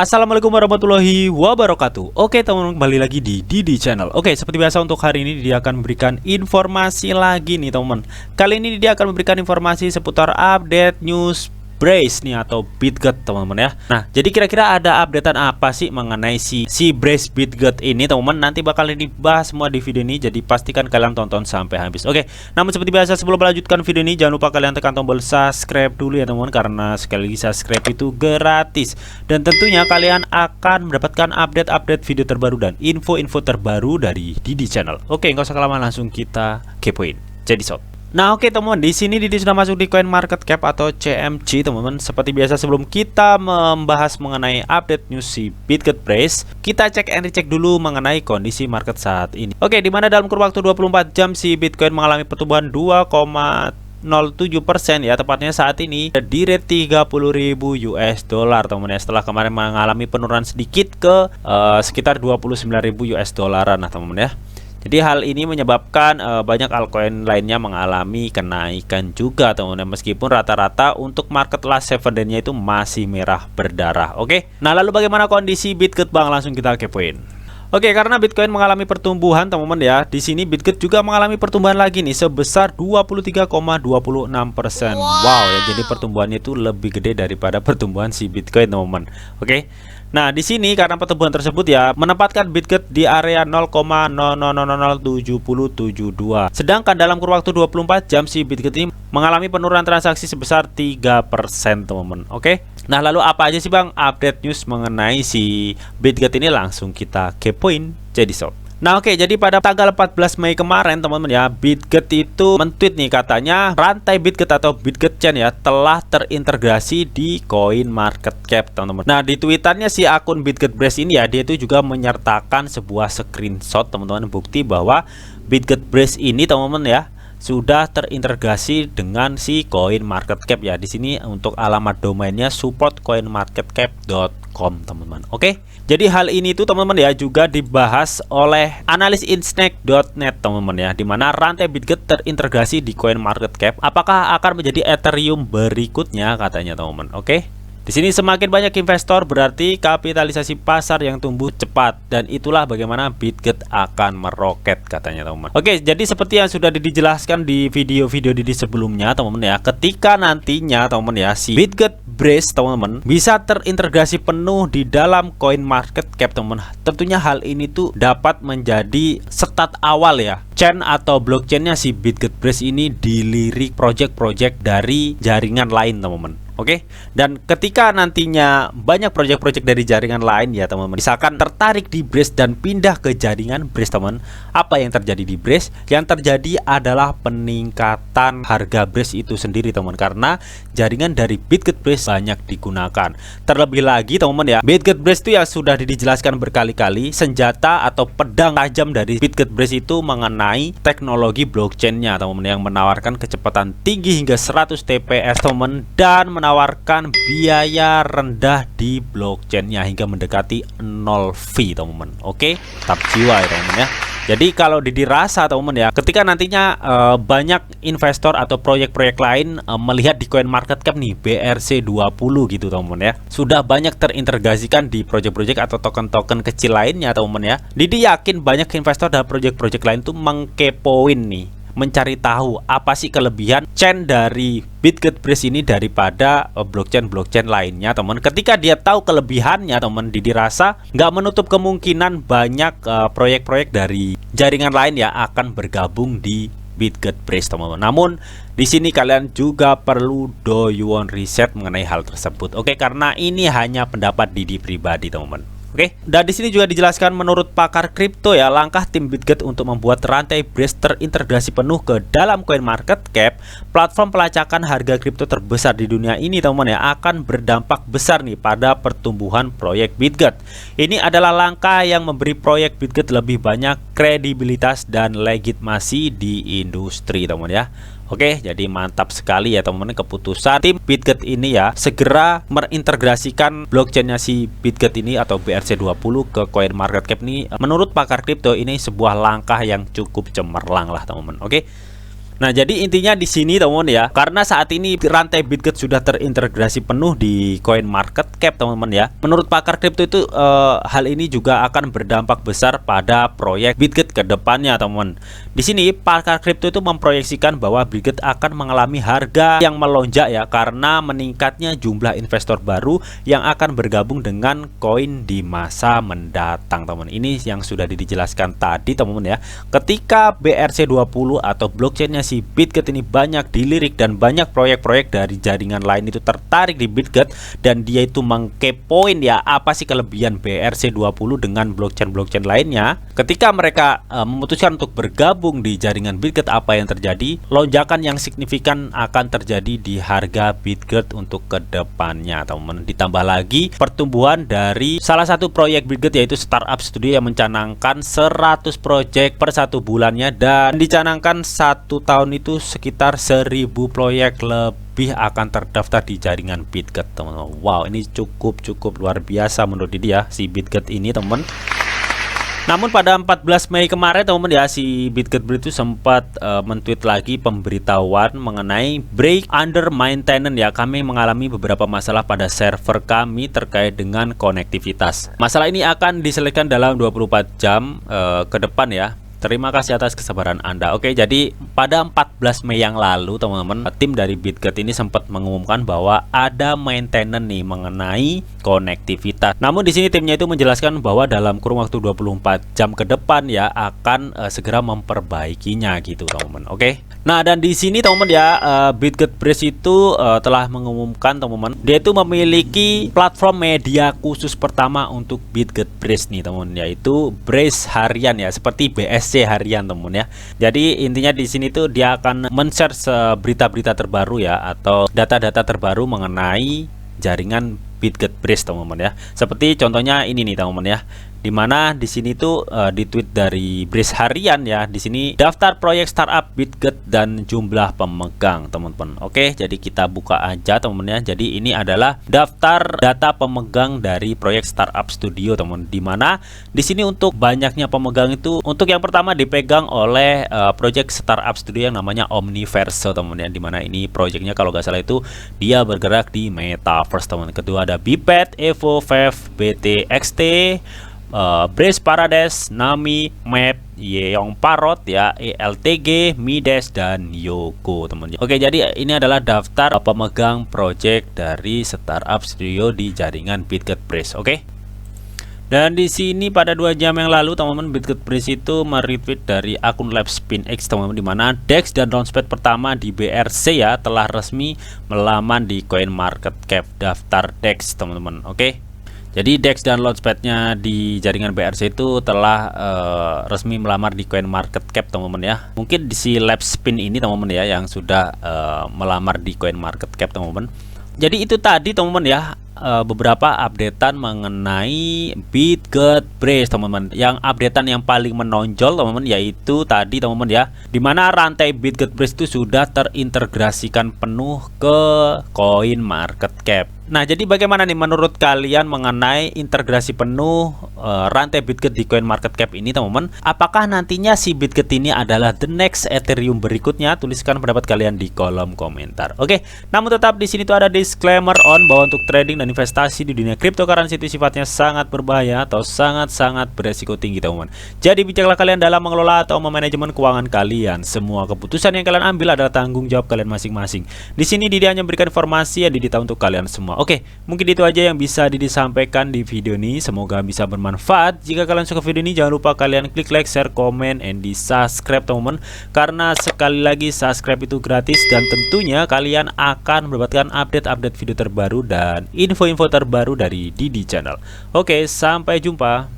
Assalamualaikum warahmatullahi wabarakatuh. Oke teman-teman, kembali lagi di Didi Channel. Oke, seperti biasa untuk hari ini dia akan memberikan informasi lagi nih teman-teman. Kali ini dia akan memberikan informasi seputar update news Brace nih atau Bitget teman-teman ya. Nah, jadi kira-kira ada updatean apa sih mengenai si Brace Bitget ini teman-teman? Nanti bakal dibahas semua di video ini, jadi pastikan kalian tonton sampai habis. Oke, namun seperti biasa sebelum melanjutkan video ini jangan lupa kalian tekan tombol subscribe dulu ya teman-teman, karena sekali lagi subscribe itu gratis. Dan tentunya kalian akan mendapatkan update-update video terbaru dan info-info terbaru dari Didi Channel. Oke, nggak usah kelamaan, langsung kita kepoin. Jadi sob. Nah oke teman-teman, di sini Didi sudah masuk di CoinMarketCap atau CMC teman-teman. Seperti biasa sebelum kita membahas mengenai update news si Bitget Brace, kita cek and recheck dulu mengenai kondisi market saat ini. Oke, di mana dalam kurun waktu 24 jam si Bitcoin mengalami pertumbuhan 2,07% ya, tepatnya saat ini di rate 30.000 US dollar teman-teman ya, setelah kemarin mengalami penurunan sedikit ke sekitar 29.000 US dollaran nah teman-teman ya. Jadi hal ini menyebabkan banyak altcoin lainnya mengalami kenaikan juga teman-teman, meskipun rata-rata untuk market last 7 day-nya itu masih merah berdarah. Oke. Nah, lalu bagaimana kondisi Bitget Bang? Langsung kita kepoin. Oke, karena Bitcoin mengalami pertumbuhan teman-teman ya, di sini Bitget juga mengalami pertumbuhan lagi nih sebesar 23,26%. Wow ya, jadi pertumbuhannya itu lebih gede daripada pertumbuhan si Bitcoin teman-teman. Oke. Nah, di sini karena pertumbuhan tersebut ya menempatkan Bitget di area 0,00007072. Sedangkan dalam kurun waktu 24 jam si Bitget ini mengalami penurunan transaksi sebesar 3% teman-teman. Oke. Nah, lalu apa aja sih Bang update news mengenai si Bitget ini? Langsung kita kepoin jadi sob. Nah oke, jadi pada tanggal 14 Mei kemarin teman-teman ya, Bitget itu men-tweet nih, katanya rantai Bitget atau Bitget Chain ya telah terintegrasi di CoinMarketCap teman-teman. Nah, di tweetannya si akun Bitget Brace ini ya, dia itu juga menyertakan sebuah screenshot teman-teman, bukti bahwa Bitget Brace ini teman-teman ya sudah terintegrasi dengan si CoinMarketCap ya. Di sini untuk alamat domainnya support.coinmarketcap.com teman-teman. Oke. Jadi hal ini tuh teman-teman ya juga dibahas oleh analis insnack.net teman-teman ya, dimana rantai Bitget terintegrasi di CoinMarketCap. Apakah akan menjadi Ethereum berikutnya katanya teman-teman. Oke. Di sini semakin banyak investor berarti kapitalisasi pasar yang tumbuh cepat, dan itulah bagaimana Bitget akan meroket katanya teman-teman. Oke, jadi seperti yang sudah dijelaskan di video-video Didi sebelumnya teman-teman ya, ketika nantinya teman-teman ya si Bitget Brace teman-teman bisa terintegrasi penuh di dalam CoinMarketCap teman-teman, tentunya hal ini tuh dapat menjadi start awal ya chain atau blockchainnya si Bitget Brace ini dilirik project-project dari jaringan lain teman-teman. Oke, dan ketika nantinya banyak proyek-proyek dari jaringan lain ya teman-teman, misalkan tertarik di Brace dan pindah ke jaringan Brace teman, apa yang terjadi di Brace? Yang terjadi adalah peningkatan harga Brace itu sendiri teman, karena jaringan dari Bitget Brace banyak digunakan. Terlebih lagi teman-teman ya, Bitget Brace itu ya sudah dijelaskan berkali-kali, senjata atau pedang tajam dari Bitget Brace itu mengenai teknologi blockchainnya teman-teman, yang menawarkan kecepatan tinggi hingga 100 TPS teman, dan menawarkan biaya rendah di blockchainnya hingga mendekati 0 fee teman-teman. Oke, tetap jiwa ya teman-teman ya. Jadi kalau dirasa teman-teman ya, ketika nantinya banyak investor atau proyek-proyek lain melihat di CoinMarketCap nih BRC20 gitu teman-teman ya, sudah banyak terintegrasikan di proyek-proyek atau token-token kecil lainnya teman-teman ya. Didi yakin banyak investor dan proyek-proyek lain tuh mengkepoin nih, mencari tahu apa sih kelebihan chain dari Bitget Brace ini daripada blockchain-blockchain lainnya teman. Ketika dia tahu kelebihannya teman, dirasa nggak menutup kemungkinan banyak proyek-proyek dari jaringan lain ya akan bergabung di Bitget Brace teman-teman. Namun di sini kalian juga perlu do your own research mengenai hal tersebut. Oke, karena ini hanya pendapat Didi pribadi teman-teman. Oke, dan di sini juga dijelaskan menurut pakar kripto ya, langkah tim Bitget untuk membuat rantai Brace terintegrasi penuh ke dalam CoinMarketCap, platform pelacakan harga kripto terbesar di dunia ini teman-teman ya, akan berdampak besar nih pada pertumbuhan proyek Bitget. Ini adalah langkah yang memberi proyek Bitget lebih banyak kredibilitas dan legitimasi di industri teman-teman ya. Oke, jadi mantap sekali ya teman-teman keputusan tim Bitget ini ya, segera merintegrasikan blockchainnya si Bitget ini atau BRC20 ke CoinMarketCap ini. Menurut pakar kripto ini sebuah langkah yang cukup cemerlang lah teman-teman. Oke. Nah, jadi intinya di sini teman-teman ya, karena saat ini rantai Bitget sudah terintegrasi penuh di CoinMarketCap teman-teman ya. Menurut pakar kripto itu hal ini juga akan berdampak besar pada proyek Bitget ke depannya teman-teman. Di sini pakar kripto itu memproyeksikan bahwa Bitget akan mengalami harga yang melonjak ya, karena meningkatnya jumlah investor baru yang akan bergabung dengan koin di masa mendatang teman-teman. Ini yang sudah dijelaskan tadi teman-teman ya. Ketika BRC20 atau blockchainnya si Bitget ini banyak dilirik dan banyak proyek-proyek dari jaringan lain itu tertarik di Bitget, dan dia itu mengkepoin ya apa sih kelebihan BRC20 dengan blockchain-blockchain lainnya. Ketika mereka memutuskan untuk bergabung di jaringan Bitget, apa yang terjadi? Lonjakan yang signifikan akan terjadi di harga Bitget untuk kedepannya teman-teman. Ditambah lagi pertumbuhan dari salah satu proyek Bitget yaitu Startup Studio yang mencanangkan 100 proyek per 1 bulannya, dan dicanangkan 1 tahun itu sekitar 1000 proyek lebih akan terdaftar di jaringan Bitget teman-teman. Wow, ini cukup luar biasa menurut dia si Bitget ini teman. Namun pada 14 Mei kemarin teman-teman ya, si Bitget itu sempat men-tweet lagi pemberitahuan mengenai break under maintenance ya. Kami mengalami beberapa masalah pada server kami terkait dengan konektivitas. Masalah ini akan diselesaikan dalam 24 jam ke depan ya. Terima kasih atas kesabaran Anda. Oke, jadi pada 14 Mei yang lalu teman-teman, tim dari Bitget ini sempat mengumumkan bahwa ada maintenance nih mengenai konektivitas. Namun di sini timnya itu menjelaskan bahwa dalam kurun waktu 24 jam ke depan ya akan segera memperbaikinya gitu teman-teman. Oke. Nah, dan di sini teman-teman ya, Bitget Brace itu telah mengumumkan teman-teman, dia itu memiliki platform media khusus pertama untuk Bitget Brace nih teman-teman, yaitu Brace harian ya, seperti BSC harian teman-teman ya. Jadi intinya di sini tuh dia akan men-share berita-berita terbaru ya, atau data-data terbaru mengenai jaringan Bitget Brace teman-teman ya. Seperti contohnya ini nih teman-teman ya, dimana di sini tuh di tweet dari Brace harian ya, di sini daftar proyek startup Bitget dan jumlah pemegang teman-teman. Oke, jadi kita buka aja teman-teman ya. Jadi ini adalah daftar data pemegang dari proyek Startup Studio teman-teman, dimana di sini untuk banyaknya pemegang itu, untuk yang pertama dipegang oleh proyek Startup Studio yang namanya Omniverse teman-teman ya, dimana ini proyeknya kalau nggak salah itu dia bergerak di Metaverse teman-teman. Kedua ada Biped, Evo, Vev, BTXT, Brace Paradise, Nami, Map, Yeong Parrot ya, ELTG, Mides, dan Yoko teman-teman. Oke, jadi ini adalah daftar pemegang project dari Startup Studio di jaringan Bitget Brace. Oke. Dan di sini pada 2 jam yang lalu teman-teman, Bitget Brace itu meretweet dari akun LabSpinX teman-teman, di mana DEX dan Launchpad pertama di BRC ya telah resmi melamar di CoinMarketCap daftar DEX teman-teman. Oke. Jadi DEX dan Launchpadnya di jaringan BRC itu telah resmi melamar di CoinMarketCap teman-teman ya. Mungkin di si LabSpin ini teman-teman ya yang sudah melamar di CoinMarketCap teman-teman. Jadi itu tadi teman-teman ya, beberapa updatean mengenai Bitget Brace teman-teman. Yang updatean yang paling menonjol teman-teman yaitu tadi teman-teman ya, dimana rantai Bitget Brace itu sudah terintegrasikan penuh ke CoinMarketCap. Nah, jadi bagaimana nih menurut kalian mengenai integrasi penuh rantai Bitget di CoinMarketCap ini teman-teman? Apakah nantinya si Bitget ini adalah the next Ethereum berikutnya? Tuliskan pendapat kalian di kolom komentar. Oke, namun tetap di sini tuh ada disclaimer on bahwa untuk trading dan investasi di dunia cryptocurrency itu sifatnya sangat berbahaya atau sangat-sangat beresiko tinggi teman-teman. Jadi bijaklah kalian dalam mengelola atau memanajemen keuangan kalian. Semua keputusan yang kalian ambil adalah tanggung jawab kalian masing-masing. Di sini Didi hanya memberikan informasi yang Didi tahu untuk kalian semua. Oke, mungkin itu aja yang bisa Didi sampaikan di video ini. Semoga bisa bermanfaat. Jika kalian suka video ini, jangan lupa kalian klik like, share, komen, and di subscribe teman-teman. Karena sekali lagi subscribe itu gratis, dan tentunya kalian akan mendapatkan update-update video terbaru dan info-info terbaru dari Didi Channel. Oke, sampai jumpa.